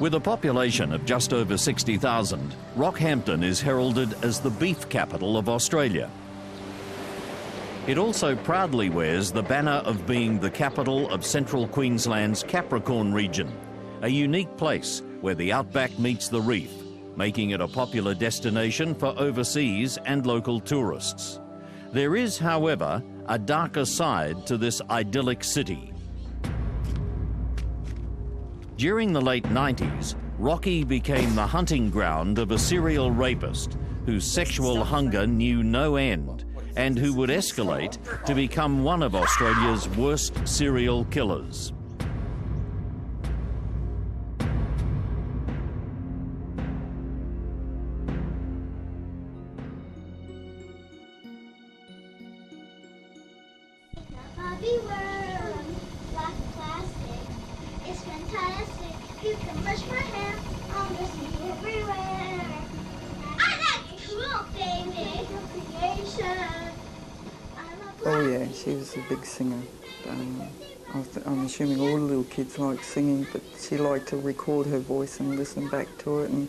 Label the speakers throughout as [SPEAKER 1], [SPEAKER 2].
[SPEAKER 1] With a population of just over 60,000, Rockhampton is heralded as the beef capital of Australia. It also proudly wears the banner of being the capital of central Queensland's Capricorn region, a unique place where the outback meets the reef, making it a popular destination for overseas and local tourists. There is, however, a darker side to this idyllic city. During the late 90s, Rocky became the hunting ground of a serial rapist whose sexual hunger knew no end and who would escalate to become one of Australia's worst serial killers.
[SPEAKER 2] Bobby world, black plastic, it's fantastic. You can brush my hair, I'll just be everywhere. I like cool, baby. Creation.
[SPEAKER 3] Oh yeah, she was a big singer. I'm assuming all the little kids like singing, but she liked to record her voice and listen back to it and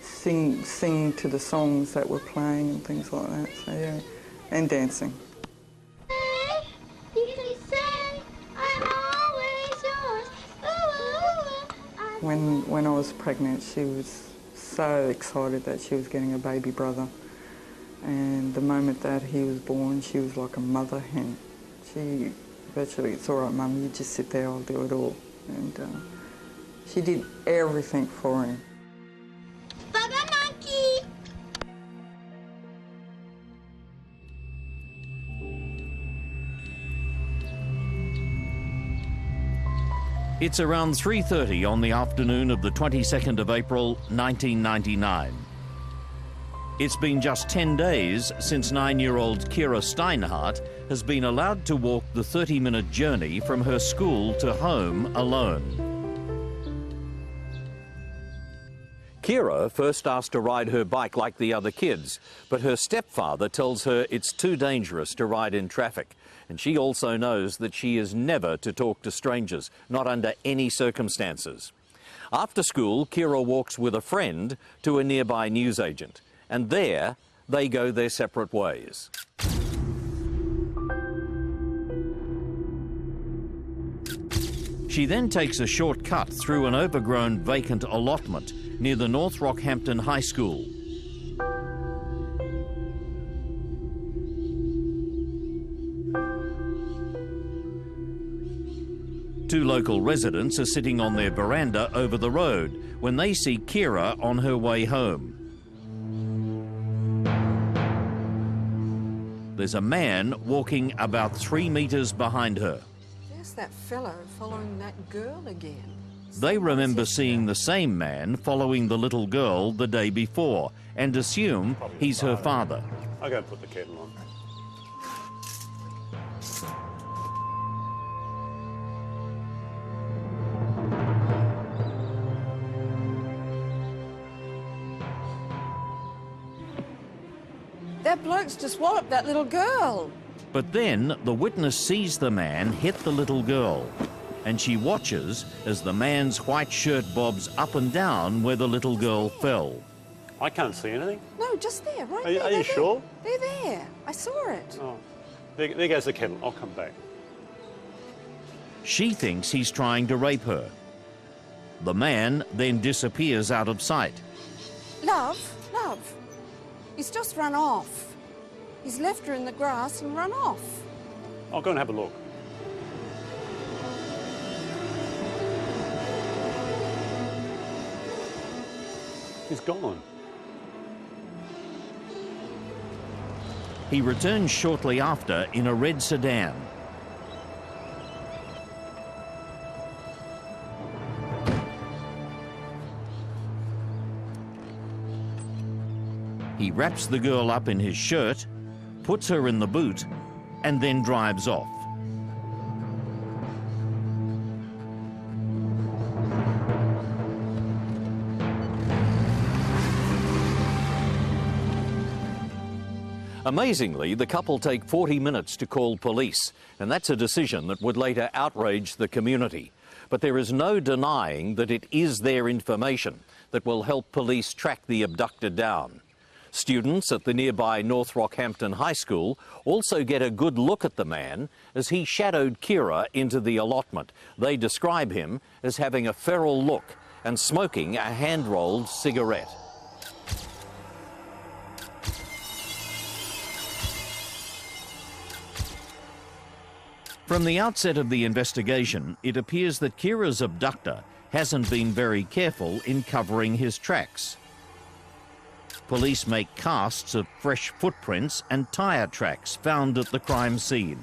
[SPEAKER 3] sing to the songs that were playing and things like that. So yeah, and dancing. When I was pregnant, she was so excited that she was getting a baby brother. And the moment that he was born, she was like a mother hen. She virtually, it's all right, Mum, you just sit there, I'll do it all. And she did everything for him.
[SPEAKER 2] Bye-bye, monkey!
[SPEAKER 1] It's around 3:30 on the afternoon of the 22nd of April, 1999. It's been just 10 days since 9-year-old Kira Steinhardt has been allowed to walk the 30-minute journey from her school to home alone. Kira first asked to ride her bike like the other kids, but her stepfather tells her it's too dangerous to ride in traffic. And she also knows that she is never to talk to strangers, not under any circumstances. After school, Kira walks with a friend to a nearby newsagent. And there, they go their separate ways. She then takes a shortcut through an overgrown vacant allotment near the North Rockhampton High School. Two local residents are sitting on their veranda over the road when they see Kira on her way home. There's a man walking about 3 meters behind her.
[SPEAKER 4] There's that fellow following that girl again.
[SPEAKER 1] They remember seeing the same man following the little girl the day before and assume he's her father.
[SPEAKER 5] I'll go and put the kettle on.
[SPEAKER 4] That bloke's just walloped that little girl.
[SPEAKER 1] But then the witness sees the man hit the little girl, and she watches as the man's white shirt bobs up and down where the little girl fell.
[SPEAKER 5] I can't see anything.
[SPEAKER 4] No, just there, right
[SPEAKER 5] Are,
[SPEAKER 4] there.
[SPEAKER 5] are you sure?
[SPEAKER 4] They're there. I saw it.
[SPEAKER 5] Oh, there goes the kettle. I'll come back.
[SPEAKER 1] She thinks he's trying to rape her. The man then disappears out of sight.
[SPEAKER 4] Love, he's just run off. He's left her in the grass and run off.
[SPEAKER 5] I'll go and have a look. He's gone.
[SPEAKER 1] He returns shortly after in a red sedan. He wraps the girl up in his shirt, puts her in the boot, and then drives off. Amazingly, the couple take 40 minutes to call police, and that's a decision that would later outrage the community. but there is no denying that it is their information that will help police track the abductor down. Students at the nearby North Rockhampton High School also get a good look at the man as he shadowed Kira into the allotment. They describe him as having a feral look and smoking a hand-rolled cigarette. From the outset of the investigation, it appears that Kira's abductor hasn't been very careful in covering his tracks. Police make casts of fresh footprints and tyre tracks found at the crime scene.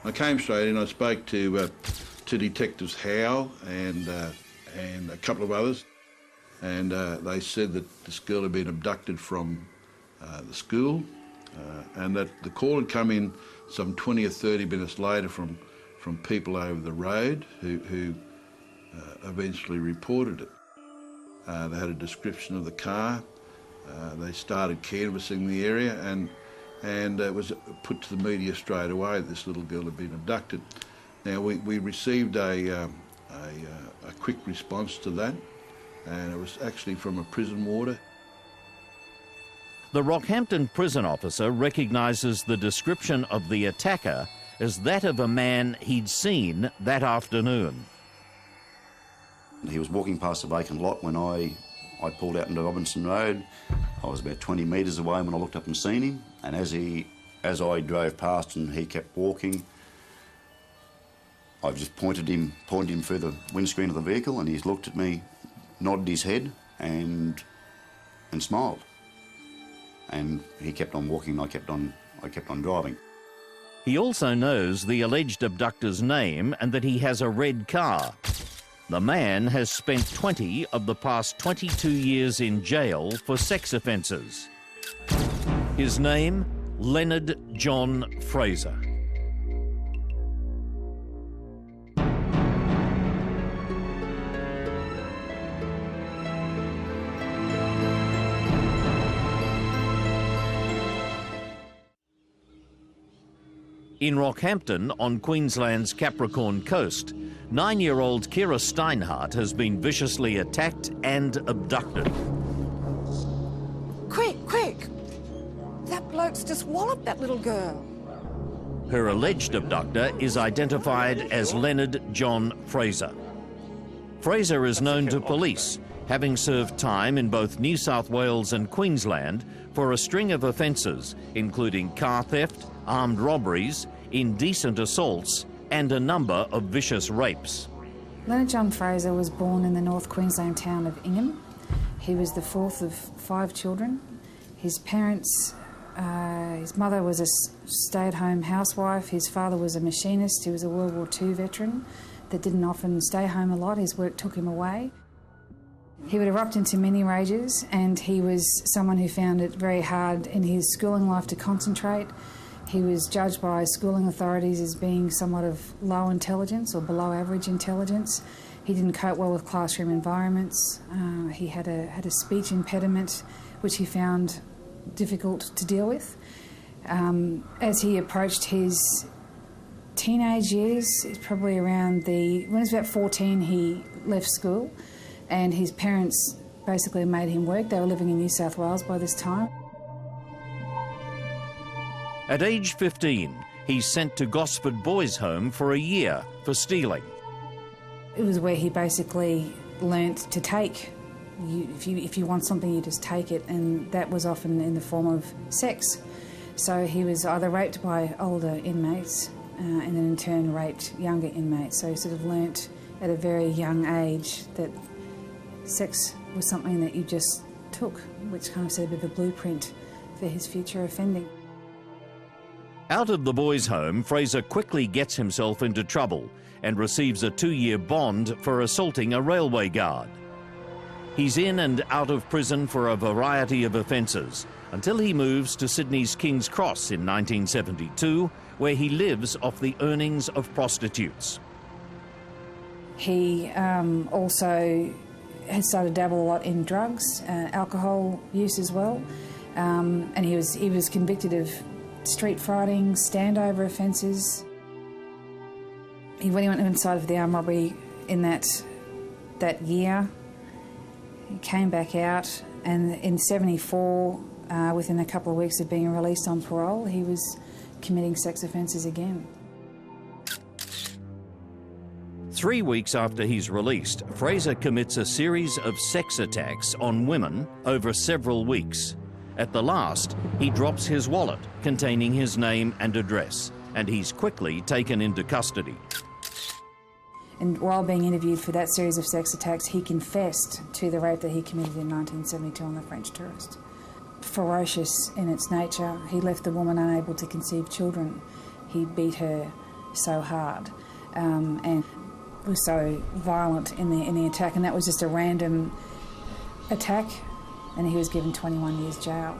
[SPEAKER 6] I came straight in. I spoke to Detectives Howe and a couple of others, and they said that this girl had been abducted from the school, and that the call had come in some 20 or 30 minutes later from people over the road who eventually reported it. They had a description of the car. They started canvassing the area, and it was put to the media straight away that this little girl had been abducted. Now we received a quick response to that, and it was actually from a prison warder.
[SPEAKER 1] The Rockhampton prison officer recognises the description of the attacker as that of a man he'd seen that afternoon.
[SPEAKER 7] He was walking past a vacant lot when I pulled out into Robinson Road. I was about 20 metres away when I looked up and seen him, and as I drove past and he kept walking, I just pointed him through the windscreen of the vehicle, and he's looked at me, nodded his head and smiled. And he kept on walking, and I kept on driving.
[SPEAKER 1] He also knows the alleged abductor's name and that he has a red car. The man has spent 20 of the past 22 years in jail for sex offences. His name, Leonard John Fraser. In Rockhampton, on Queensland's Capricorn Coast, 9-year-old Kira Steinhardt has been viciously attacked and abducted.
[SPEAKER 4] Quick, quick! That bloke's just walloped that little girl.
[SPEAKER 1] Her alleged abductor is identified as Leonard John Fraser. Fraser is known to police, having served time in both New South Wales and Queensland for a string of offences, including car theft, armed robberies, indecent assaults, and a number of vicious rapes.
[SPEAKER 8] Leonard John Fraser was born in the North Queensland town of Ingham. He was the fourth of 5 children. His parents, his mother was a stay-at-home housewife. His father was a machinist. He was a World War II veteran that didn't often stay home a lot. His work took him away. He would erupt into many rages, and he was someone who found it very hard in his schooling life to concentrate. He was judged by schooling authorities as being somewhat of low intelligence or below average intelligence. He didn't cope well with classroom environments. He had a speech impediment, which he found difficult to deal with. As he approached his teenage years, probably around when he was about 14, he left school, and his parents basically made him work. They were living in New South Wales by this time.
[SPEAKER 1] At age 15, he's sent to Gosford Boys' Home for a year for stealing.
[SPEAKER 8] It was where he basically learnt to take. If you want something, you just take it, and that was often in the form of sex. So he was either raped by older inmates and then in turn raped younger inmates. So he sort of learnt at a very young age that sex was something that you just took, which kind of set a bit of a blueprint for his future offending.
[SPEAKER 1] Out of the boys' home, Fraser quickly gets himself into trouble and receives a 2-year bond for assaulting a railway guard. He's in and out of prison for a variety of offences until he moves to Sydney's King's Cross in 1972, where he lives off the earnings of prostitutes.
[SPEAKER 8] He also has started to dabble a lot in drugs, alcohol use as well, and he was convicted of street fighting, standover offences. When he went inside for the armed robbery in that year, he came back out, and in 74, within a couple of weeks of being released on parole, he was committing sex offences again.
[SPEAKER 1] 3 weeks after he's released, Fraser commits a series of sex attacks on women over several weeks. At the last, he drops his wallet containing his name and address, and he's quickly taken into custody.
[SPEAKER 8] And while being interviewed for that series of sex attacks, he confessed to the rape that he committed in 1972 on the French tourist. Ferocious in its nature, he left the woman unable to conceive children. He beat her so hard and was so violent in the attack, and that was just a random attack, and he was given 21 years jail.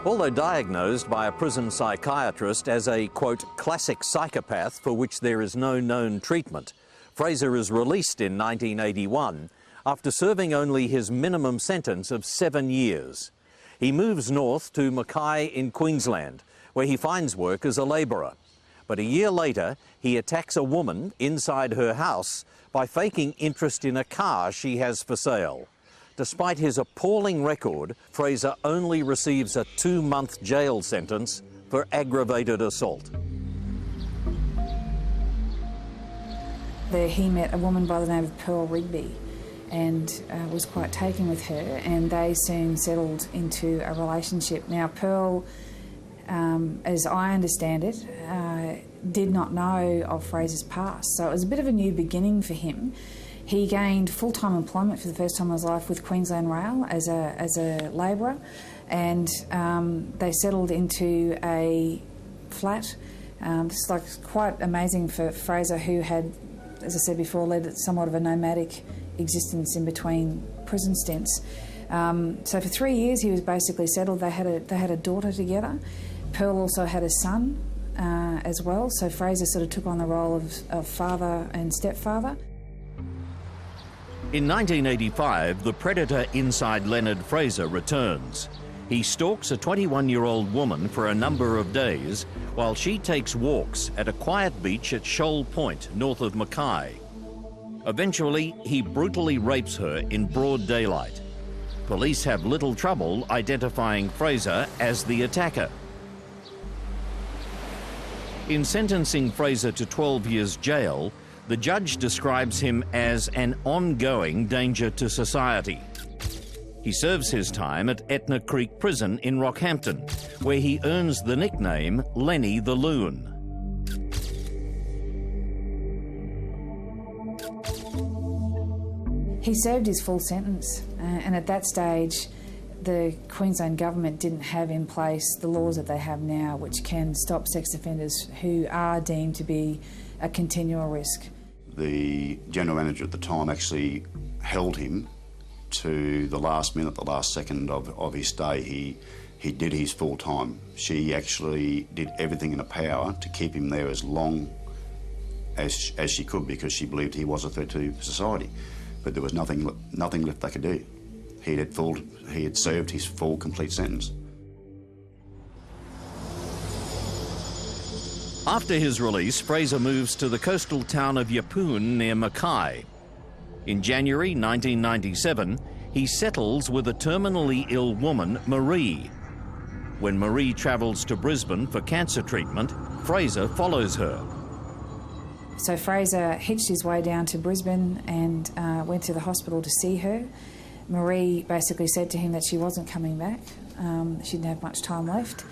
[SPEAKER 1] Although diagnosed by a prison psychiatrist as a, quote, classic psychopath for which there is no known treatment, Fraser is released in 1981 after serving only his minimum sentence of 7 years. He moves north to Mackay in Queensland, where he finds work as a labourer. But a year later, he attacks a woman inside her house by faking interest in a car she has for sale. Despite his appalling record, Fraser only receives a 2-month jail sentence for aggravated assault.
[SPEAKER 8] There he met a woman by the name of Pearl Rigby and was quite taken with her, and they soon settled into a relationship. Now, Pearl, as I understand it, did not know of Fraser's past, so it was a bit of a new beginning for him. He gained full-time employment for the first time in his life with Queensland Rail as a labourer, and they settled into a flat. It's like quite amazing for Fraser, who had, as I said before, led somewhat of a nomadic existence in between prison stints. So for 3 years he was basically settled. They had a daughter together. Pearl also had a son as well, so Fraser sort of took on the role of father and stepfather.
[SPEAKER 1] In 1985, the predator inside Leonard Fraser returns. He stalks a 21-year-old woman for a number of days while she takes walks at a quiet beach at Shoal Point, north of Mackay. Eventually, he brutally rapes her in broad daylight. Police have little trouble identifying Fraser as the attacker. In sentencing Fraser to 12 years jail, the judge describes him as an ongoing danger to society. He serves his time at Etna Creek Prison in Rockhampton, where he earns the nickname Lenny the Loon.
[SPEAKER 8] He served his full sentence, and at that stage the Queensland government didn't have in place the laws that they have now, which can stop sex offenders who are deemed to be a continual risk.
[SPEAKER 7] The general manager at the time actually held him to the last minute, the last second of his stay. He did his full time. She actually did everything in her power to keep him there as long as she could, because she believed he was a threat to society. But there was nothing left they could do. He had served his full, complete sentence.
[SPEAKER 1] After his release, Fraser moves to the coastal town of Yeppoon near Mackay. In January 1997, he settles with a terminally ill woman, Marie. When Marie travels to Brisbane for cancer treatment, Fraser follows her.
[SPEAKER 8] So Fraser hitched his way down to Brisbane and went to the hospital to see her. Marie basically said to him that she wasn't coming back. She didn't have much time left.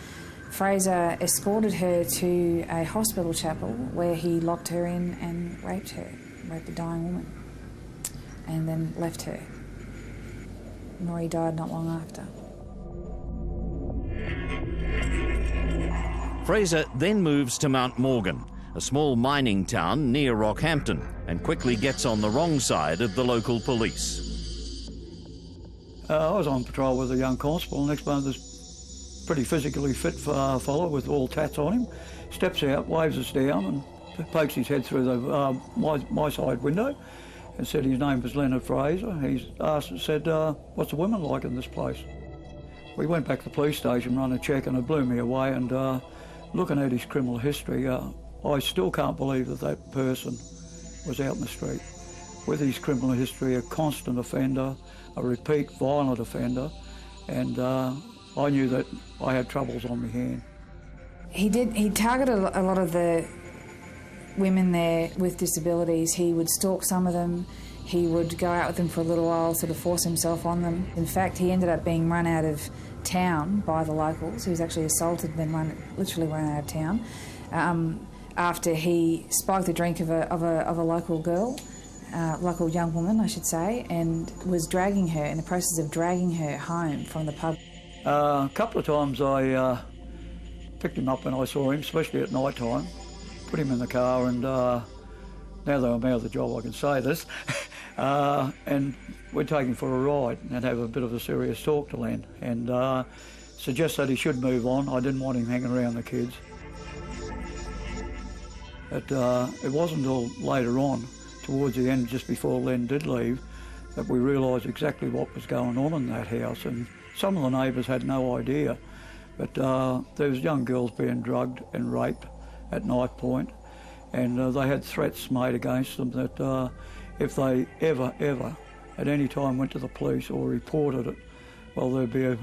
[SPEAKER 8] Fraser escorted her to a hospital chapel where he locked her in and raped the dying woman, and then left her. Marie died not long after.
[SPEAKER 1] Fraser then moves to Mount Morgan, a small mining town near Rockhampton, and quickly gets on the wrong side of the local police.
[SPEAKER 9] I was on patrol with a young constable. Next moment, this pretty physically fit fellow with all tats on him steps out, waves us down, and pokes his head through the my side window, and said his name was Leonard Fraser. He said, "What's the women like in this place?" We went back to the police station, run a check, and it blew me away. And looking at his criminal history, I still can't believe that that person was out in the street. With his criminal history, a constant offender, a repeat violent offender, and I knew that I had troubles on my hand.
[SPEAKER 8] He targeted a lot of the women there with disabilities. He would stalk some of them. He would go out with them for a little while, sort of force himself on them. In fact, he ended up being run out of town by the locals. He was actually assaulted and then literally run out of town after he spiked the drink of a local girl, local young woman, I should say, and was dragging her, in the process of dragging her home from the pub.
[SPEAKER 9] A couple of times I picked him up when I saw him, especially at night time, put him in the car, and now that I'm out of the job I can say this, and we'd take him for a ride and have a bit of a serious talk to Len, and suggest that he should move on. I didn't want him hanging around the kids. But it wasn't until later on, towards the end, just before Len did leave, that we realised exactly what was going on in that house, and some of the neighbours had no idea. But there was young girls being drugged and raped at knife point, and they had threats made against them that if they ever at any time went to the police or reported it, well, there'd be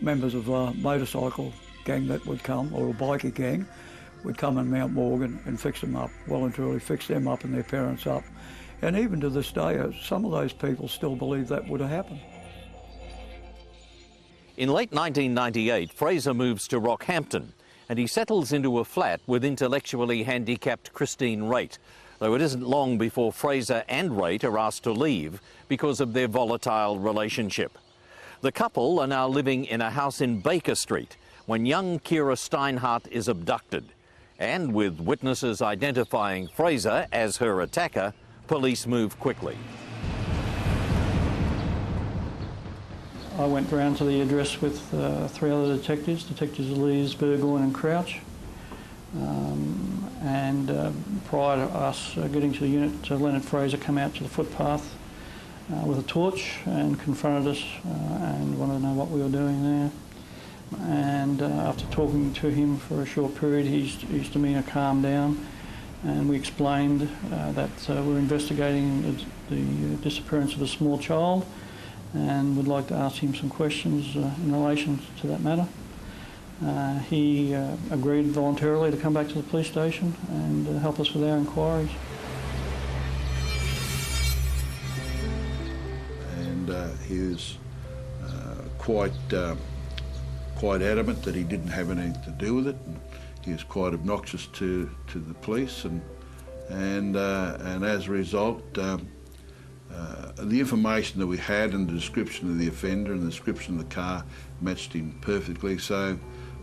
[SPEAKER 9] members of a motorcycle gang that would come, or a bikie gang, would come in Mount Morgan and fix them up, well and truly fix them up and their parents up. And even to this day, some of those people still believe that would have happened.
[SPEAKER 1] In late 1998, Fraser moves to Rockhampton, and he settles into a flat with intellectually handicapped Christine Raitt, though it isn't long before Fraser and Raitt are asked to leave because of their volatile relationship. The couple are now living in a house in Baker Street when young Kira Steinhardt is abducted. And with witnesses identifying Fraser as her attacker, police move quickly.
[SPEAKER 10] I went round to the address with 3 other detectives, Detectives Lees, Burgoyne and Crouch. Prior to us getting to the unit, Leonard Fraser came out to the footpath with a torch and confronted us and wanted to know what we were doing there. And after talking to him for a short period, his demeanour calmed down, and we explained that we're investigating the disappearance of a small child and would like to ask him some questions in relation to that matter. He agreed voluntarily to come back to the police station and help us with our inquiries.
[SPEAKER 6] And he was quite adamant that he didn't have anything to do with it. And he was quite obnoxious to the police, and as a result, the information that we had and the description of the offender and the description of the car matched him perfectly. So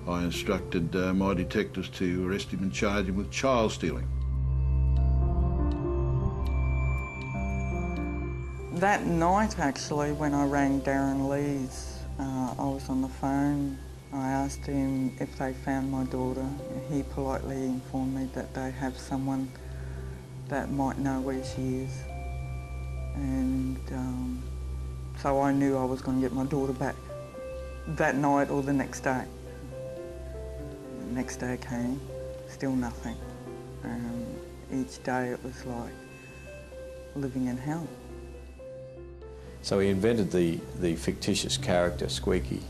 [SPEAKER 6] I instructed my detectives to arrest him and charge him with child stealing.
[SPEAKER 3] That night, actually, when I rang Darren Lees, I was on the phone. I asked him if they found my daughter. He politely informed me that they have someone that might know where she is. And so I knew I was going to get my daughter back that night or the next day. The next day came, still nothing. Each day it was like living in hell.
[SPEAKER 11] So he invented the fictitious character Squeaky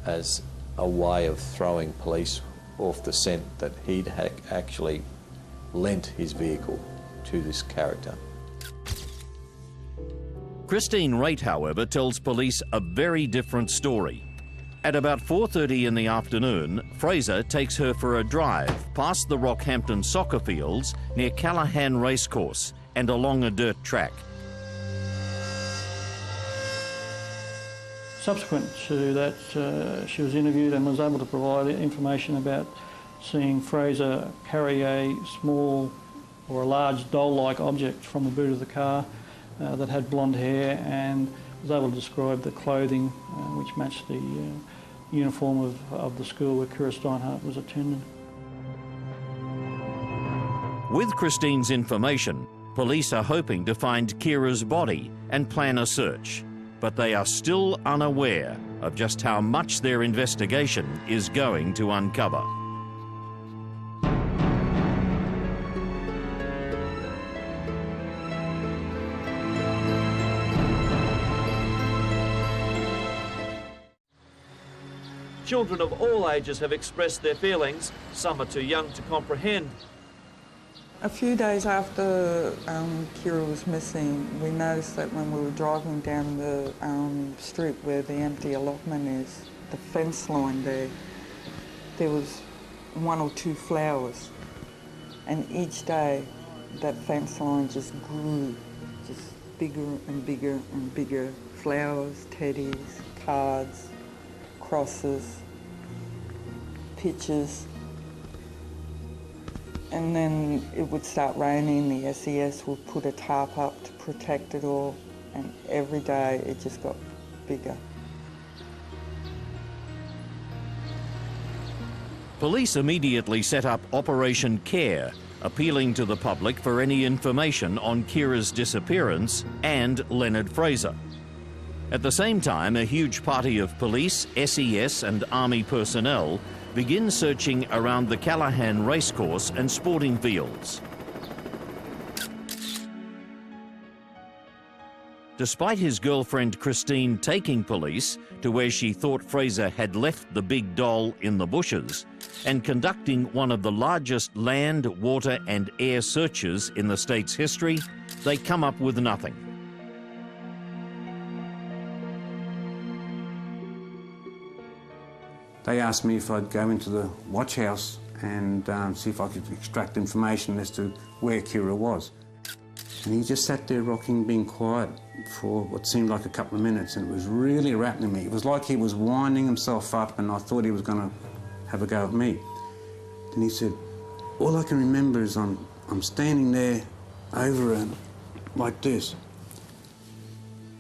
[SPEAKER 11] as a way of throwing police off the scent that he'd actually lent his vehicle to this character.
[SPEAKER 1] Christine Raitt, however, tells police a very different story. At about 4:30 in the afternoon, Fraser takes her for a drive past the Rockhampton soccer fields near Callaghan Racecourse and along a dirt track.
[SPEAKER 10] Subsequent to that, she was interviewed and was able to provide information about seeing Fraser carry a small or a large doll-like object from the boot of the car that had blonde hair, and was able to describe the clothing which matched the uniform of the school where Kira Steinhardt was attending.
[SPEAKER 1] With Christine's information, police are hoping to find Kira's body and plan a search, but they are still unaware of just how much their investigation is going to uncover.
[SPEAKER 12] Children of all ages have expressed their feelings. Some are too young to comprehend.
[SPEAKER 3] A few days after Kira was missing, we noticed that when we were driving down the street where the empty allotment is, the fence line there was 1 or 2 flowers. And each day, that fence line just grew, just bigger and bigger and bigger. Flowers, teddies, cards, crosses, pictures. And then it would start raining, the SES would put a tarp up to protect it all, and every day it just got bigger.
[SPEAKER 1] Police immediately set up Operation Care, appealing to the public for any information on Kira's disappearance and Leonard Fraser. At the same time, a huge party of police, SES and Army personnel begin searching around the Callaghan racecourse and sporting fields. Despite his girlfriend Christine taking police to where she thought Fraser had left the big doll in the bushes and conducting one of the largest land, water and air searches in the state's history, they come up with nothing.
[SPEAKER 13] They asked me if I'd go into the watch house and see if I could extract information as to where Kira was. And he just sat there rocking, being quiet for what seemed like a couple of minutes, and it was really rattling me. It was like he was winding himself up, and I thought he was going to have a go at me. Then he said, all I can remember is I'm standing there over her like this.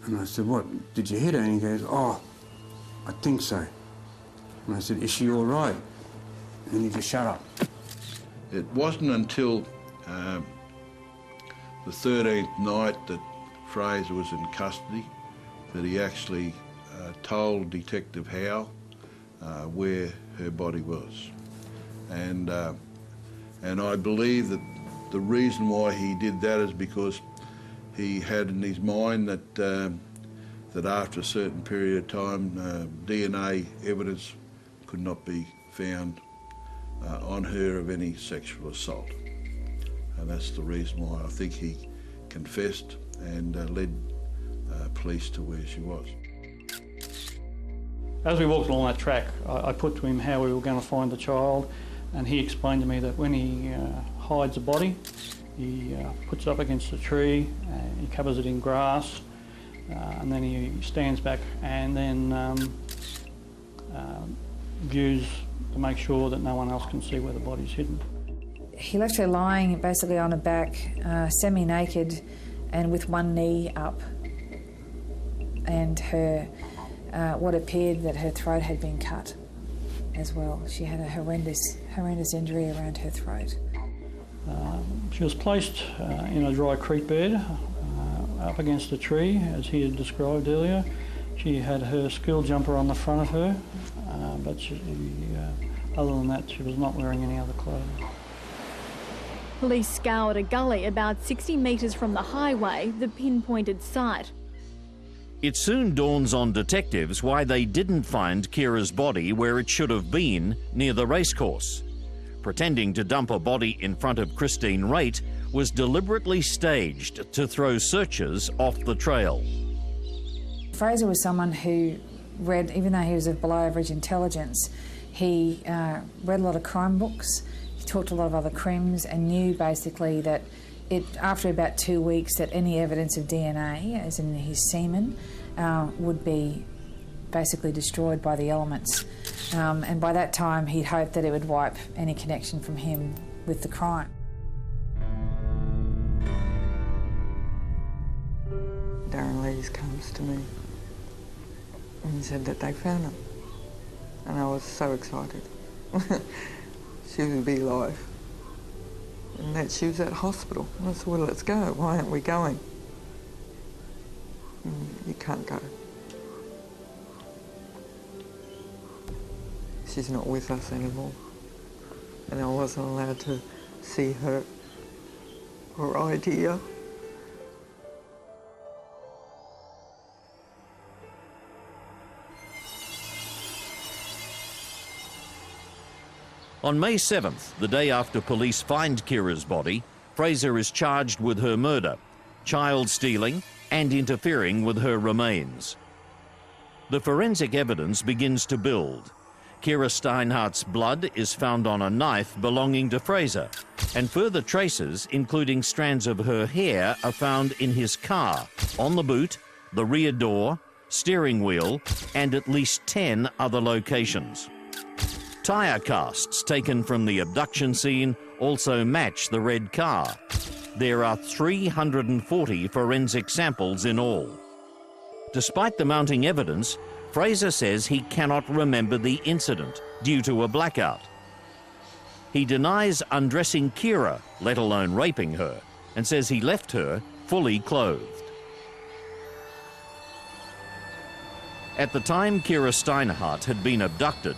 [SPEAKER 13] And I said, what, did you hit her? And he goes, oh, I think so. And I said, is she all right? And he just shut up.
[SPEAKER 6] It wasn't until the 13th night that Fraser was in custody that he actually told Detective Howe where her body was. And I believe that the reason why he did that is because he had in his mind that that after a certain period of time, DNA evidence could not be found on her of any sexual assault. And that's the reason why I think he confessed and led police to where she was.
[SPEAKER 10] As we walked along that track, I put to him how we were going to find the child, and he explained to me that when he hides a body, he puts it up against a tree, he covers it in grass, and then he stands back and then views to make sure that no one else can see where the body's hidden.
[SPEAKER 8] He left her lying basically on her back, semi-naked and with one knee up, and her, what appeared that her throat had been cut as well. She had a horrendous injury around her throat.
[SPEAKER 10] She was placed in a dry creek bed up against a tree, as he had described earlier. She had her school jumper on the front of her, but other than that, she was not wearing any other clothing.
[SPEAKER 14] Police scoured a gully about 60 metres from the highway, the pinpointed site.
[SPEAKER 1] It soon dawns on detectives why they didn't find Kira's body where it should have been, near the racecourse. Pretending to dump a body in front of Christine Raitt was deliberately staged to throw searchers off the trail.
[SPEAKER 8] Fraser was someone who read, even though he was of below average intelligence, he read a lot of crime books, he talked to a lot of other crims, and knew basically that after about 2 weeks that any evidence of DNA, as in his semen, would be basically destroyed by the elements. And by that time he'd hoped that it would wipe any connection from him with the crime.
[SPEAKER 3] Darren Lees comes to me and he said that they found him. And I was so excited. She would be alive. And that she was at hospital. I said, well, let's go. Why aren't we going? You can't go. She's not with us anymore. And I wasn't allowed to see her or idea.
[SPEAKER 1] On May 7th, the day after police find Kira's body, Fraser is charged with her murder, child stealing and interfering with her remains. The forensic evidence begins to build. Kira Steinhardt's blood is found on a knife belonging to Fraser, and further traces, including strands of her hair, are found in his car, on the boot, the rear door, steering wheel, and at least 10 other locations. Tyre casts taken from the abduction scene also match the red car. There are 340 forensic samples in all. Despite the mounting evidence, Fraser says he cannot remember the incident due to a blackout. He denies undressing Kira, let alone raping her, and says he left her fully clothed. At the time Kira Steinhardt had been abducted,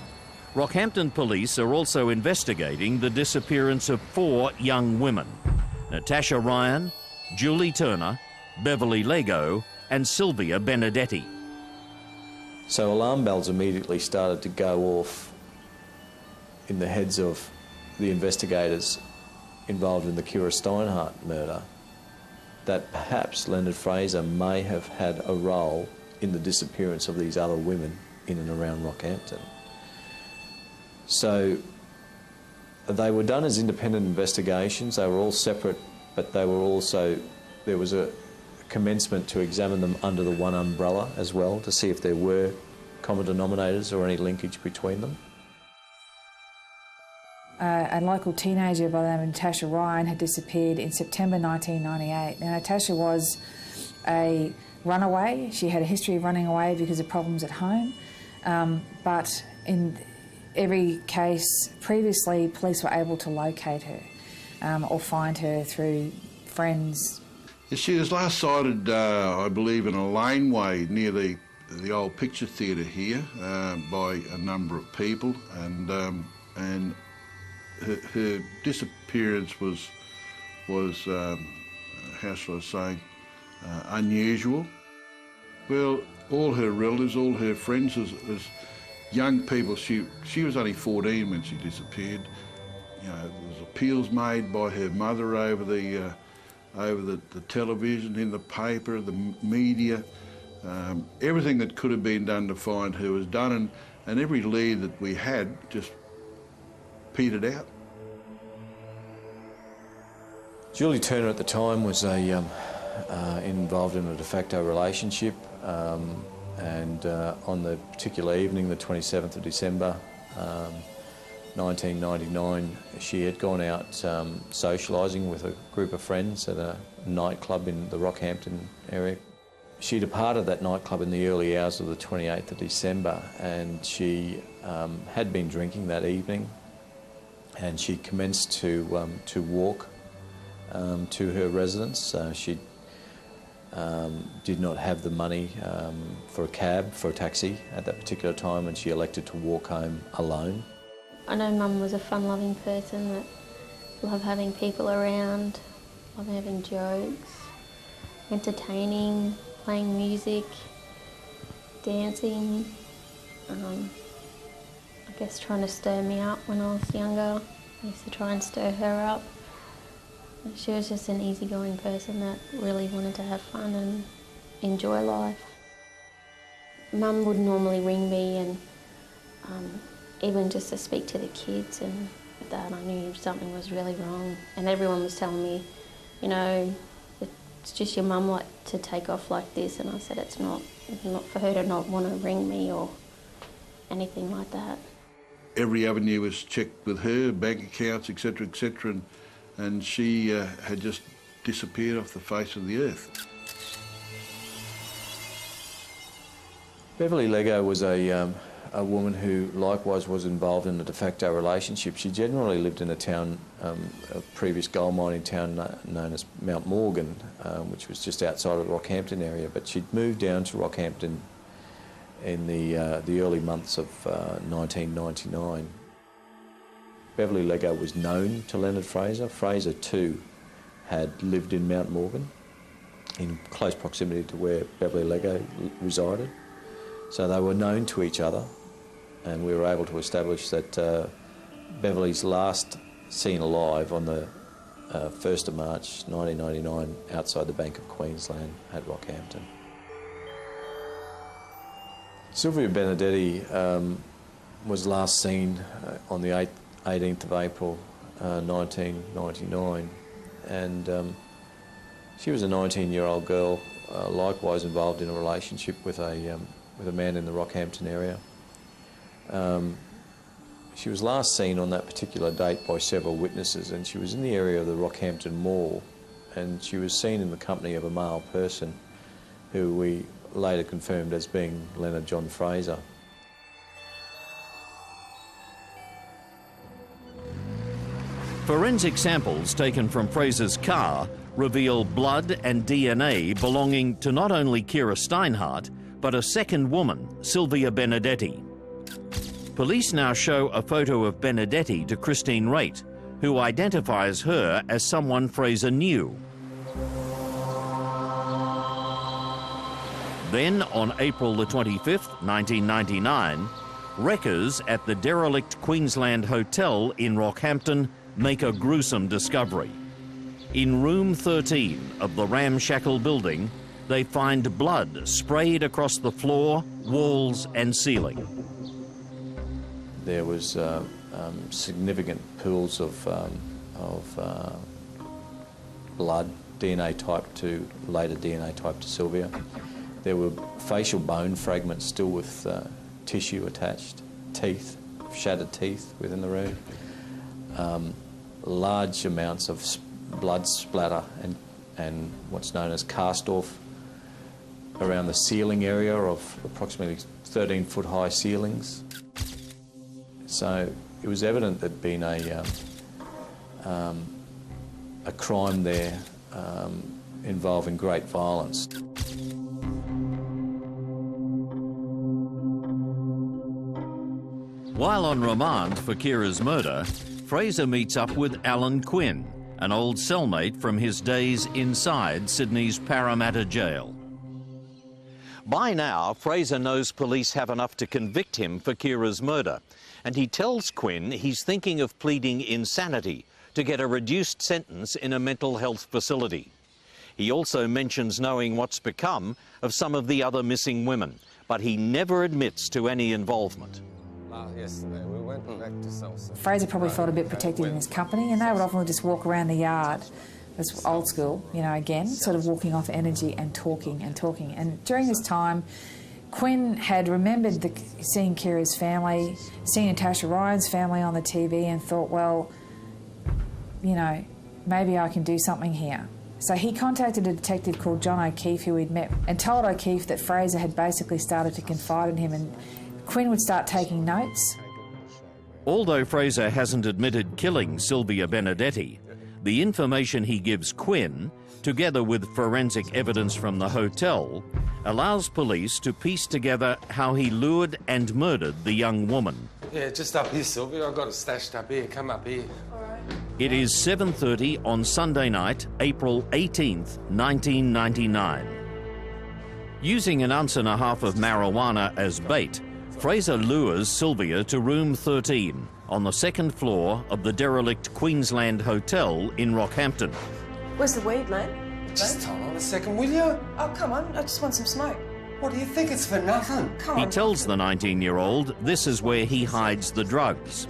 [SPEAKER 1] Rockhampton police are also investigating the disappearance of 4 young women: Natasha Ryan, Julie Turner, Beverly Lego, and Sylvia Benedetti.
[SPEAKER 11] So alarm bells immediately started to go off in the heads of the investigators involved in the Kira Steinhardt murder, that perhaps Leonard Fraser may have had a role in the disappearance of these other women in and around Rockhampton. So they were done as independent investigations. They were all separate, but they were also, there was a commencement to examine them under the one umbrella as well, to see if there were common denominators or any linkage between them.
[SPEAKER 8] A local teenager by the name of Natasha Ryan had disappeared in September 1998. Now, Natasha was a runaway. She had a history of running away because of problems at home, but in every case previously, police were able to locate her or find her through friends.
[SPEAKER 6] She was last sighted, I believe, in a laneway near the old picture theatre here by a number of people, and her disappearance was how shall I say, unusual. Well, all her relatives, all her friends, as young people, she was only 14 when she disappeared. You know, there was appeals made by her mother over the television, in the paper, the media. Everything that could have been done to find her was done, and every lead that we had just petered out.
[SPEAKER 11] Julie Turner at the time was involved in a de facto relationship, and on the particular evening, the 27th of December 1999, she had gone out socialising with a group of friends at a nightclub in the Rockhampton area. She departed that nightclub in the early hours of the 28th of December, and she had been drinking that evening, and she commenced to walk to her residence. She did not have the money for a cab, for a taxi at that particular time, and she elected to walk home alone.
[SPEAKER 15] I know Mum was a fun-loving person that loved having people around, loved having jokes, entertaining, playing music, dancing. I guess trying to stir me up when I was younger. I used to try and stir her up. She was just an easygoing person that really wanted to have fun and enjoy life. Mum would normally ring me, and even just to speak to the kids, and that I knew something was really wrong. And everyone was telling me, you know, it's just your mum like to take off like this. And I said it's not for her to not want to ring me or anything like that.
[SPEAKER 6] Every avenue was checked with her, bank accounts, etc., etc., and she had just disappeared off the face of the earth.
[SPEAKER 11] Beverly Lego was a woman who likewise was involved in a de facto relationship. She generally lived in a town, a previous gold mining town known as Mount Morgan, which was just outside of the Rockhampton area, but she'd moved down to Rockhampton in the early months of 1999. Beverly Lego was known to Leonard Fraser. Fraser too had lived in Mount Morgan, in close proximity to where Beverly Lego resided. So they were known to each other, and we were able to establish that Beverly's last seen alive on the 1st of March 1999 outside the Bank of Queensland at Rockhampton. Sylvia Benedetti was last seen on the 18th of April 1999, and she was a 19-year-old girl, likewise involved in a relationship with a man in the Rockhampton area. She was last seen on that particular date by several witnesses, and she was in the area of the Rockhampton Mall, and she was seen in the company of a male person who we later confirmed as being Leonard John Fraser.
[SPEAKER 1] Forensic samples taken from Fraser's car reveal blood and DNA belonging to not only Kira Steinhardt, but a second woman, Sylvia Benedetti. Police now show a photo of Benedetti to Christine Raitt, who identifies her as someone Fraser knew. Then, on April the 25th, 1999, wreckers at the derelict Queensland Hotel in Rockhampton make a gruesome discovery. In room 13 of the ramshackle building, they find blood sprayed across the floor, walls and ceiling.
[SPEAKER 11] There was significant pools of blood, DNA type to later DNA type to Sylvia. There were facial bone fragments still with tissue attached, teeth, shattered teeth within the room. Large amounts of blood splatter and what's known as cast-off around the ceiling area of approximately 13-foot high ceilings. So it was evident there'd been a crime there involving great violence.
[SPEAKER 1] While on remand for Kira's murder, Fraser meets up with Alan Quinn, an old cellmate from his days inside Sydney's Parramatta jail. By now, Fraser knows police have enough to convict him for Kira's murder, and he tells Quinn he's thinking of pleading insanity to get a reduced sentence in a mental health facility. He also mentions knowing what's become of some of the other missing women, but he never admits to any involvement.
[SPEAKER 16] Yesterday we went back to South.
[SPEAKER 8] Fraser probably felt a bit protected in his company, and they would often just walk around the yard. It was old school, you know, again, sort of walking off energy and talking and talking. And during this time, Quinn had remembered seeing Kira's family, seeing Natasha Ryan's family on the TV, and thought, well, you know, maybe I can do something here. So he contacted a detective called John O'Keefe, who he'd met, and told O'Keefe that Fraser had basically started to confide in him, and Quinn would start taking notes.
[SPEAKER 1] Although Fraser hasn't admitted killing Sylvia Benedetti, the information he gives Quinn, together with forensic evidence from the hotel, allows police to piece together how he lured and murdered the young woman.
[SPEAKER 16] Yeah, just up here, Sylvia. I've got it stashed up here. Come up here. All right.
[SPEAKER 1] It is 7:30 on Sunday night, April 18th, 1999. Using an ounce and a half of marijuana as bait, Fraser lures Sylvia to room 13 on the second floor of the derelict Queensland Hotel in Rockhampton.
[SPEAKER 17] Where's the weed, mate?
[SPEAKER 16] Just hold on a second, will you?
[SPEAKER 17] Oh, come on. I just want some smoke.
[SPEAKER 16] What do you think? It's for nothing.
[SPEAKER 1] He tells the 19-year-old this is where he hides the drugs.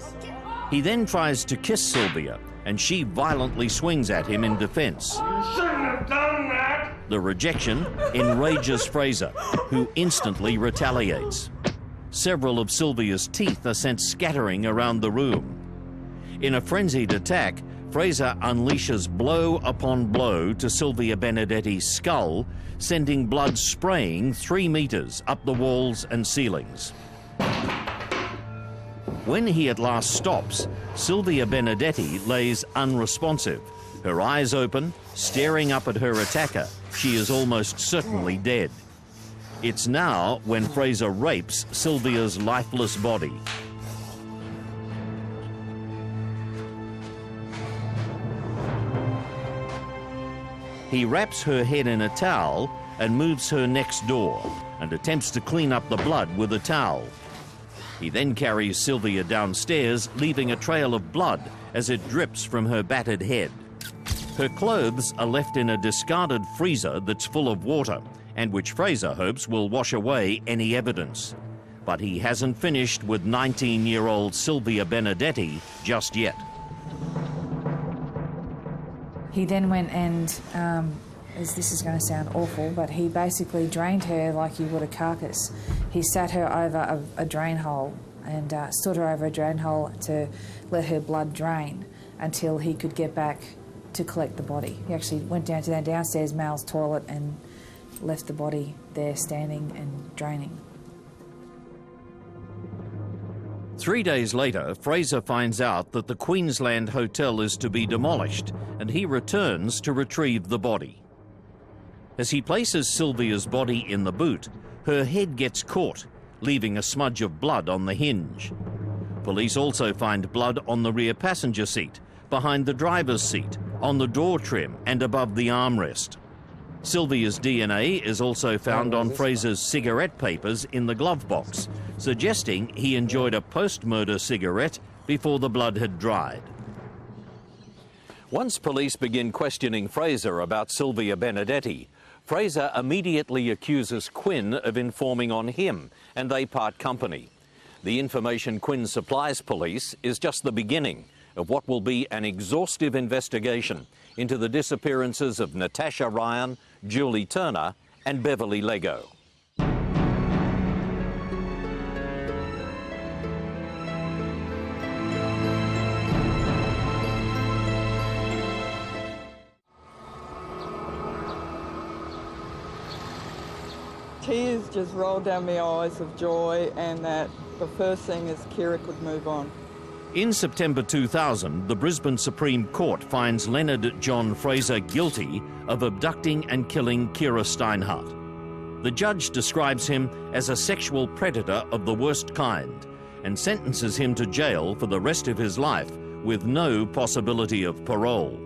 [SPEAKER 1] He then tries to kiss Sylvia, and she violently swings at him in defense.
[SPEAKER 16] You shouldn't have done that!
[SPEAKER 1] The rejection enrages Fraser, who instantly retaliates. Several of Sylvia's teeth are sent scattering around the room. In a frenzied attack, Fraser unleashes blow upon blow to Sylvia Benedetti's skull, sending blood spraying 3 meters up the walls and ceilings. When he at last stops, Sylvia Benedetti lays unresponsive, her eyes open, staring up at her attacker. She is almost certainly dead. It's now when Fraser rapes Sylvia's lifeless body. He wraps her head in a towel and moves her next door and attempts to clean up the blood with a towel. He then carries Sylvia downstairs, leaving a trail of blood as it drips from her battered head. Her clothes are left in a discarded freezer that's full of water, and which Fraser hopes will wash away any evidence. But he hasn't finished with 19-year-old Sylvia Benedetti just yet.
[SPEAKER 8] He then went and, this is going to sound awful, but he basically drained her like you would a carcass. He sat her over a drain hole and stood her over a drain hole to let her blood drain until he could get back to collect the body. He actually went down to that downstairs male's toilet and left the body there standing and draining.
[SPEAKER 1] 3 days later, Fraser finds out that the Queensland hotel is to be demolished, and he returns to retrieve the body. As he places Sylvia's body in the boot, her head gets caught, leaving a smudge of blood on the hinge. Police also find blood on the rear passenger seat, behind the driver's seat, on the door trim and above the armrest. Sylvia's DNA is also found on Fraser's cigarette papers in the glove box, suggesting he enjoyed a post-murder cigarette before the blood had dried. Once police begin questioning Fraser about Sylvia Benedetti, Fraser immediately accuses Quinn of informing on him, and they part company. The information Quinn supplies police is just the beginning of what will be an exhaustive investigation into the disappearances of Natasha Ryan, Julie Turner and Beverly Lego.
[SPEAKER 3] Tears just rolled down my eyes of joy, and that the first thing is Kira could move on.
[SPEAKER 1] In September 2000, the Brisbane Supreme Court finds Leonard John Fraser guilty of abducting and killing Kira Steinhardt. The judge describes him as a sexual predator of the worst kind and sentences him to jail for the rest of his life with no possibility of parole.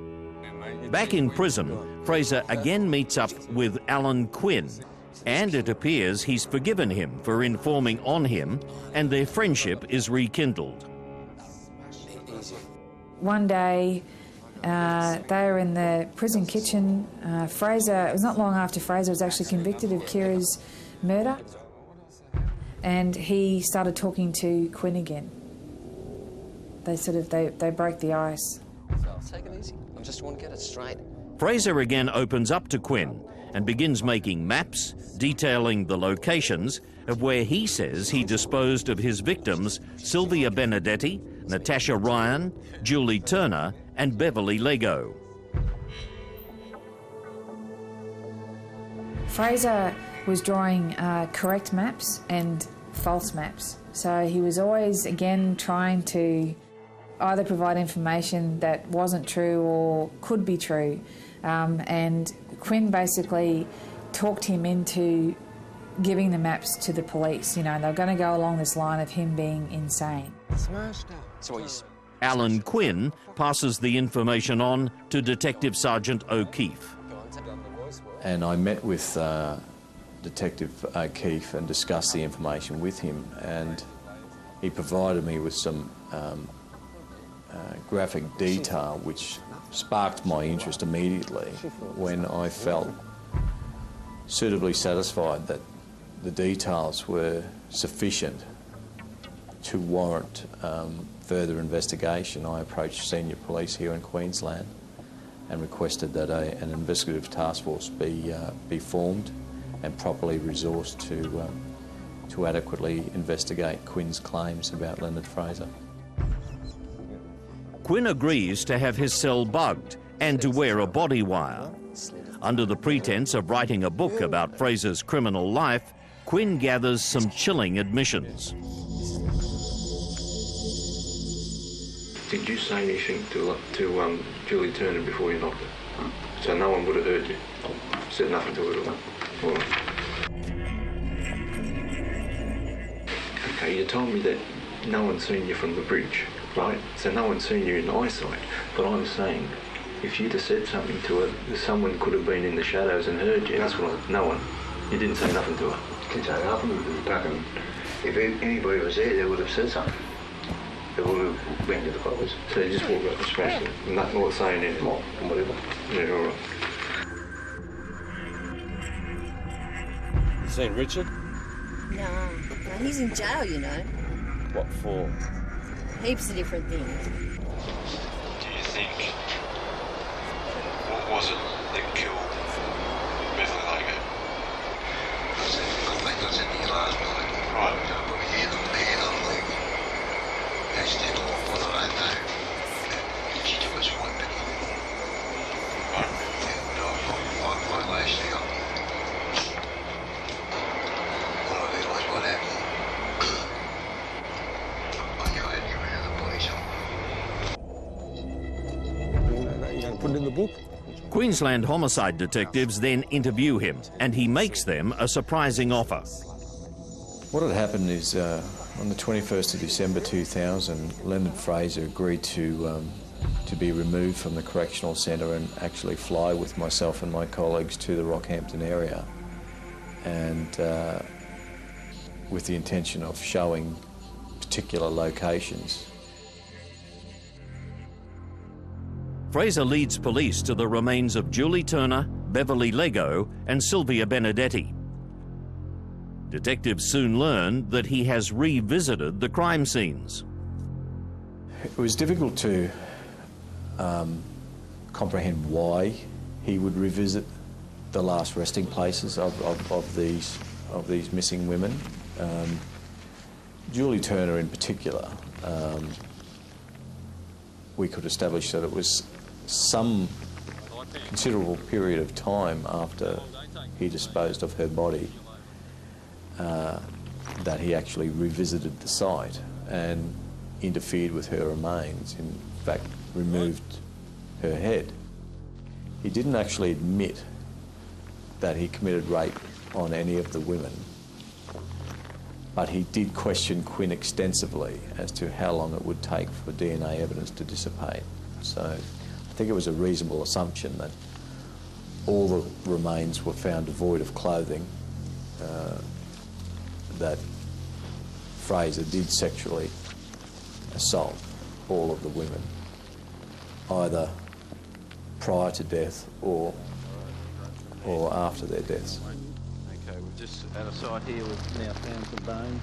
[SPEAKER 1] Back in prison, Fraser again meets up with Alan Quinn, and it appears he's forgiven him for informing on him, and their friendship is rekindled.
[SPEAKER 8] One day, they were in the prison kitchen. Fraser, it was not long after Fraser was actually convicted of Kira's murder, and he started talking to Quinn again. They broke the ice.
[SPEAKER 18] Take it easy. I just want to get it straight.
[SPEAKER 1] Fraser again opens up to Quinn and begins making maps detailing the locations of where he says he disposed of his victims Sylvia Benedetti, Natasha Ryan, Julie Turner and Beverly Lego.
[SPEAKER 8] Fraser was drawing correct maps and false maps. So he was always, again, trying to either provide information that wasn't true or could be true. And Quinn basically talked him into giving the maps to the police. You know, they were going to go along this line of him being insane.
[SPEAKER 18] Smashed up. So what you...
[SPEAKER 1] Alan Quinn passes the information on to Detective Sergeant O'Keefe.
[SPEAKER 11] And I met with Detective O'Keefe and discussed the information with him, and he provided me with some graphic detail which sparked my interest immediately when I felt suitably satisfied that the details were sufficient to warrant further investigation. I approached senior police here in Queensland and requested that an investigative task force be formed and properly resourced to adequately investigate Quinn's claims about Leonard Fraser.
[SPEAKER 1] Quinn agrees to have his cell bugged and to wear a body wire. Under the pretense of writing a book about Fraser's criminal life, Quinn gathers some chilling admissions.
[SPEAKER 19] Did you say anything to Julie Turner before you knocked her? So no one would have heard you? Said nothing to her at all? All right. Okay, you told me that no one's seen you from the bridge, right? So no one's seen you in eyesight. But I'm saying, if you'd have said something to her, someone could have been in the shadows and heard you. That's what no one. You didn't say nothing to her. Didn't say nothing. If anybody was there, they would have said something. They would have went to the coppers. So they just walked up and smashed it. Nothing more saying anything or whatever. Yeah, all right.
[SPEAKER 11] You seen Richard?
[SPEAKER 20] No, he's in jail, you know.
[SPEAKER 11] What for?
[SPEAKER 20] Heaps of different things.
[SPEAKER 21] Do you think, what was it that killed Beverly Lego?
[SPEAKER 22] I think I said to you last night.
[SPEAKER 21] Right.
[SPEAKER 22] I put my hand on the leg. Accidental or what, I don't know. And she took a swipe at me.
[SPEAKER 21] Right.
[SPEAKER 22] And I lashed out. When I realised what happened, I knew I had to get rid of the body, so.
[SPEAKER 21] You don't put it in the book?
[SPEAKER 1] Queensland homicide detectives then interview him, and he makes them a surprising offer.
[SPEAKER 11] What had happened is on the 21st of December 2000, Leonard Fraser agreed to be removed from the correctional centre and actually fly with myself and my colleagues to the Rockhampton area, and with the intention of showing particular locations.
[SPEAKER 1] Fraser leads police to the remains of Julie Turner, Beverly Lego and Sylvia Benedetti. Detectives soon learn that he has revisited the crime scenes.
[SPEAKER 11] It was difficult to comprehend why he would revisit the last resting places of these missing women. Julie Turner in particular, we could establish that it was some considerable period of time after he disposed of her body that he actually revisited the site and interfered with her remains, in fact removed her head. He didn't actually admit that he committed rape on any of the women, but he did question Quinn extensively as to how long it would take for DNA evidence to dissipate. So I think it was a reasonable assumption that all the remains were found devoid of clothing, that Fraser did sexually assault all of the women, either prior to death or after their deaths.
[SPEAKER 23] Okay, we've just at a site here, we've now found some bone,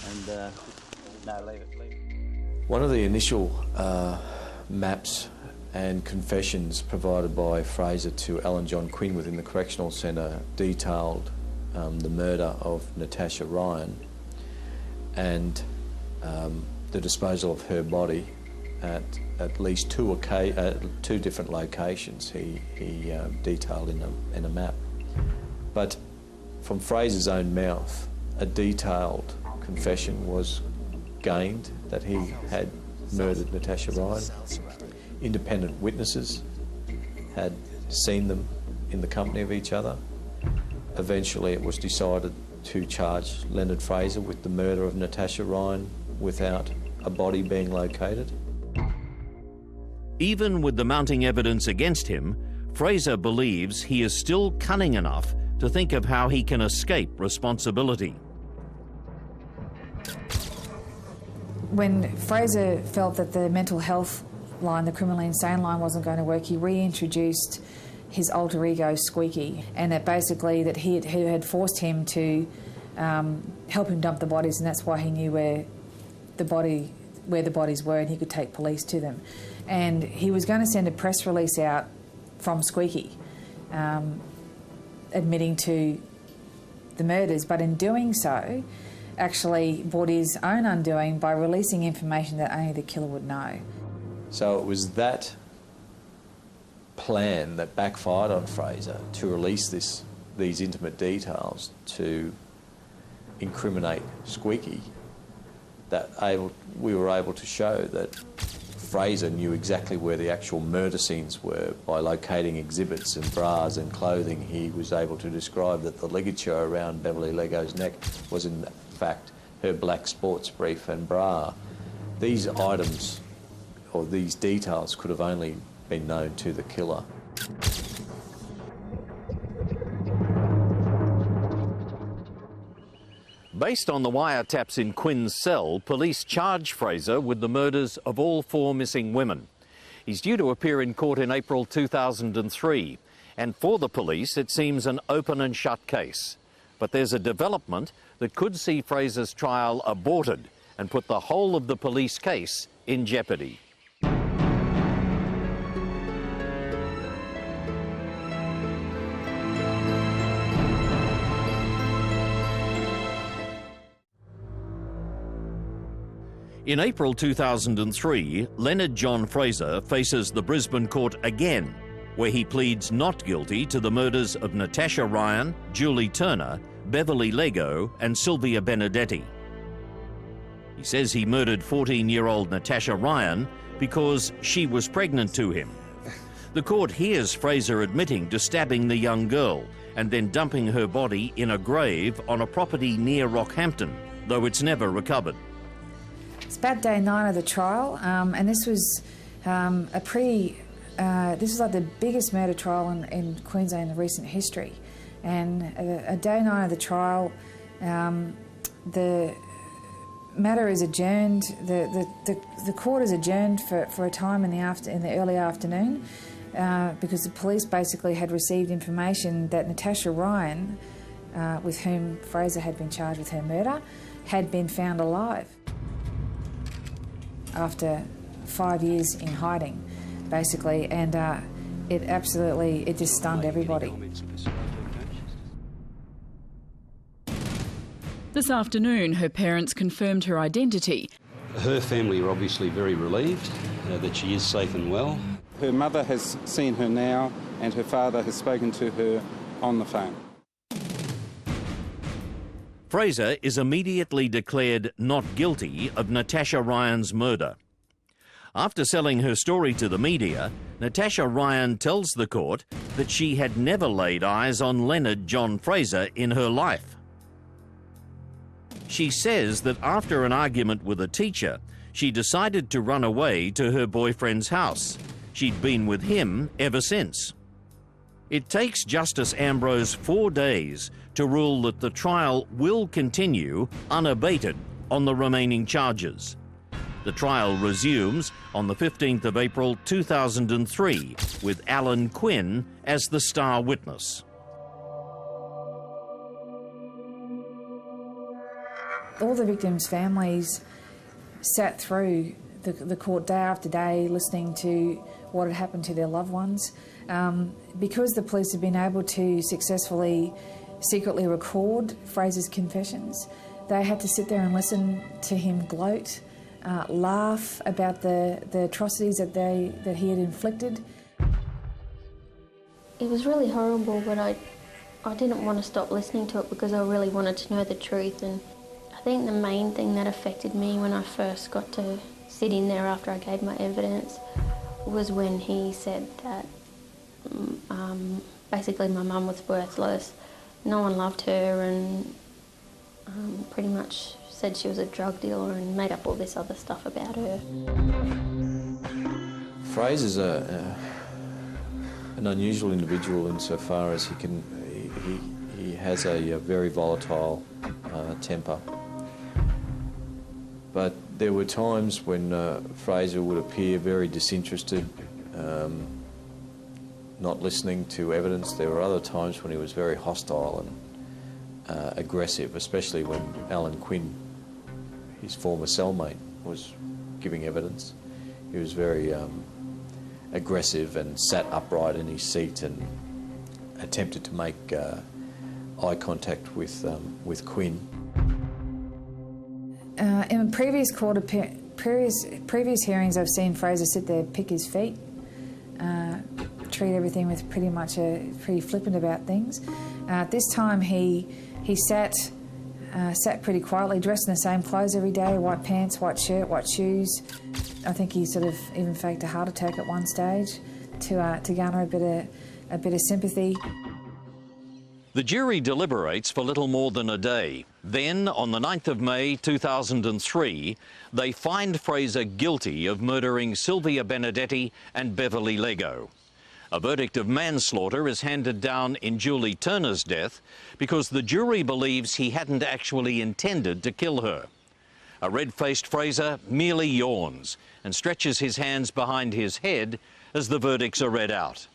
[SPEAKER 23] and no, leave it.
[SPEAKER 11] One of the initial maps and confessions provided by Fraser to Alan John Quinn within the Correctional Centre detailed the murder of Natasha Ryan and the disposal of her body at least two different locations he detailed in a map. But from Fraser's own mouth, a detailed confession was gained that he had murdered Natasha Ryan. Independent witnesses had seen them in the company of each other. Eventually it was decided to charge Leonard Fraser with the murder of Natasha Ryan without a body being located.
[SPEAKER 1] Even with the mounting evidence against him, Fraser believes he is still cunning enough to think of how he can escape responsibility.
[SPEAKER 8] When Fraser felt that the mental health line, the criminally insane line, wasn't going to work, he reintroduced his alter ego Squeaky, and that basically that he had forced him to help him dump the bodies, and that's why he knew where the bodies were, and he could take police to them. And he was going to send a press release out from Squeaky admitting to the murders, but in doing so actually brought his own undoing by releasing information that only the killer would know.
[SPEAKER 11] So it was that plan that backfired on Fraser to release these intimate details to incriminate Squeaky that we were able to show that Fraser knew exactly where the actual murder scenes were by locating exhibits and bras and clothing. He was able to describe that the ligature around Beverly Lego's neck was in fact her black sports brief and bra. These items or these details could have only been known to the killer.
[SPEAKER 1] Based on the wiretaps in Quinn's cell, police charge Fraser with the murders of all 4 missing women. He's due to appear in court in April 2003, and for the police it seems an open and shut case. But there's a development that could see Fraser's trial aborted and put the whole of the police case in jeopardy. In April 2003, Leonard John Fraser faces the Brisbane court again, where he pleads not guilty to the murders of Natasha Ryan, Julie Turner, Beverly Lego and Sylvia Benedetti. He says he murdered 14-year-old Natasha Ryan because she was pregnant to him. The court hears Fraser admitting to stabbing the young girl and then dumping her body in a grave on a property near Rockhampton, though it's never recovered.
[SPEAKER 8] It's about day 9 of the trial, and this was this was like the biggest murder trial in Queensland in recent history. And a day 9 of the trial, the matter is adjourned. The court is adjourned for a time in the early afternoon because the police basically had received information that Natasha Ryan, with whom Fraser had been charged with her murder, had been found alive after 5 years in hiding, basically, and it just stunned everybody.
[SPEAKER 2] This afternoon, her parents confirmed her identity.
[SPEAKER 4] Her family are obviously very relieved that she is safe and well.
[SPEAKER 13] Her mother has seen her now, and her father has spoken to her on the phone.
[SPEAKER 1] Fraser is immediately declared not guilty of Natasha Ryan's murder. After selling her story to the media, Natasha Ryan tells the court that she had never laid eyes on Leonard John Fraser in her life. She says that after an argument with a teacher, she decided to run away to her boyfriend's house. She'd been with him ever since. It takes Justice Ambrose 4 days to rule that the trial will continue unabated on the remaining charges. The trial resumes on the 15th of April 2003 with Alan Quinn as the star witness.
[SPEAKER 8] All the victims' families sat through the court day after day listening to what had happened to their loved ones. Because the police had been able to successfully secretly record Fraser's confessions, they had to sit there and listen to him gloat, laugh about the atrocities that he had inflicted.
[SPEAKER 15] It was really horrible, but I didn't want to stop listening to it because I really wanted to know the truth. And I think the main thing that affected me when I first got to sit in there after I gave my evidence was when he said that basically my mum was worthless, no one loved her, and pretty much said she was a drug dealer and made up all this other stuff about her.
[SPEAKER 11] Fraser's an unusual individual insofar as he has a very volatile temper. But there were times when Fraser would appear very disinterested, not listening to evidence. There were other times when he was very hostile and aggressive, especially when Alan Quinn, his former cellmate, was giving evidence. He was very aggressive and sat upright in his seat and attempted to make eye contact with Quinn.
[SPEAKER 8] In previous previous hearings, I've seen Fraser sit there, pick his feet, treat everything with pretty flippant about things. This time he sat pretty quietly, dressed in the same clothes every day: white pants, white shirt, white shoes. I think he sort of even faked a heart attack at one stage to garner a bit of sympathy.
[SPEAKER 1] The jury deliberates for little more than a day. Then, on the 9th of May 2003, they find Fraser guilty of murdering Sylvia Benedetti and Beverly Lego. A verdict of manslaughter is handed down in Julie Turner's death because the jury believes he hadn't actually intended to kill her. A red-faced Fraser merely yawns and stretches his hands behind his head as the verdicts are read out.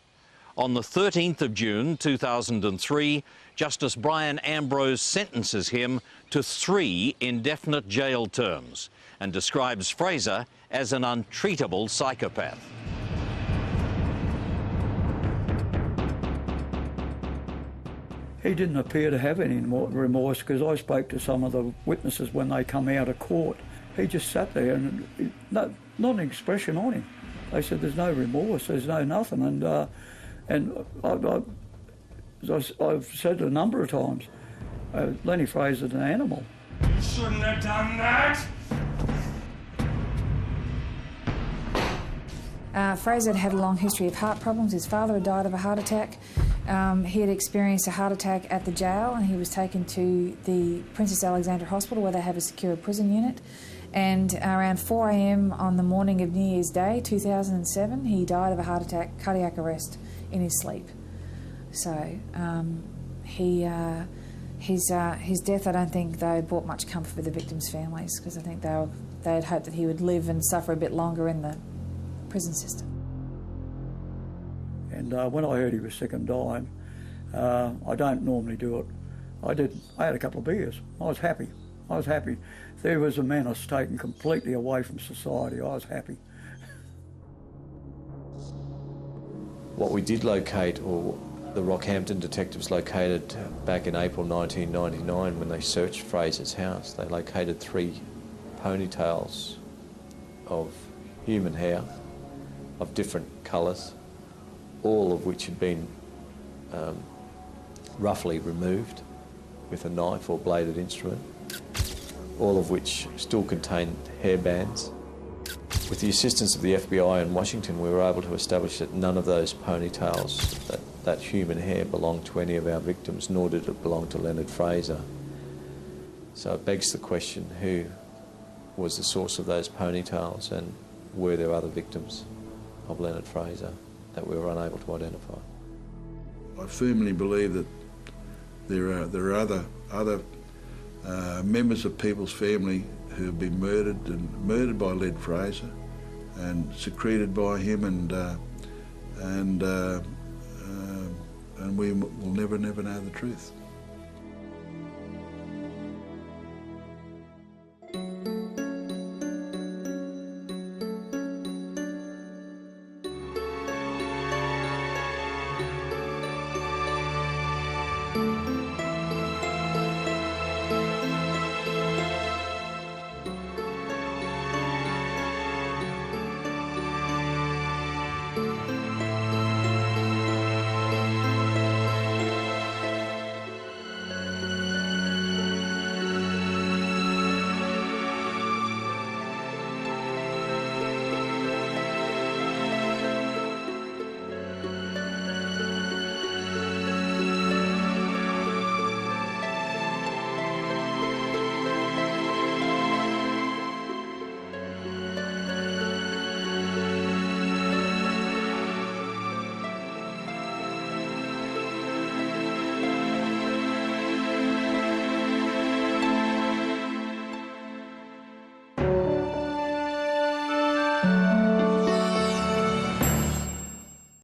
[SPEAKER 1] On the 13th of June 2003, Justice Brian Ambrose sentences him to 3 indefinite jail terms and describes Fraser as an untreatable psychopath.
[SPEAKER 10] He didn't appear to have any remorse, because I spoke to some of the witnesses when they come out of court. He just sat there and not an expression on him. They said there's no remorse, there's no nothing. And I've said a number of times, Lenny Fraser's an animal.
[SPEAKER 21] You shouldn't have done that.
[SPEAKER 8] Fraser had a long history of heart problems. His father had died of a heart attack. He had experienced a heart attack at the jail, and he was taken to the Princess Alexandra Hospital, where they have a secure prison unit. And around 4 a.m. on the morning of New Year's Day 2007, he died of a heart attack, cardiac arrest, in his sleep. So his death, I don't think, though, brought much comfort for the victims' families, because I think they had hoped that he would live and suffer a bit longer in the prison system.
[SPEAKER 10] And when I heard he was sick and dying, I don't normally do it. I had a couple of beers. I was happy. There was a menace taken completely away from society. I was happy.
[SPEAKER 11] What we did locate, or the Rockhampton detectives located back in April 1999 when they searched Fraser's house, they located 3 ponytails of human hair of different colours, all of which had been roughly removed with a knife or bladed instrument, all of which still contained hairbands. With the assistance of the FBI in Washington, we were able to establish that none of those ponytails, that human hair, belonged to any of our victims, nor did it belong to Leonard Fraser. So it begs the question, who was the source of those ponytails, and were there other victims of Leonard Fraser that we were unable to identify?
[SPEAKER 6] I firmly believe that there are other members of people's family who have been murdered by Leonard Fraser and secreted by him, and we will never know the truth.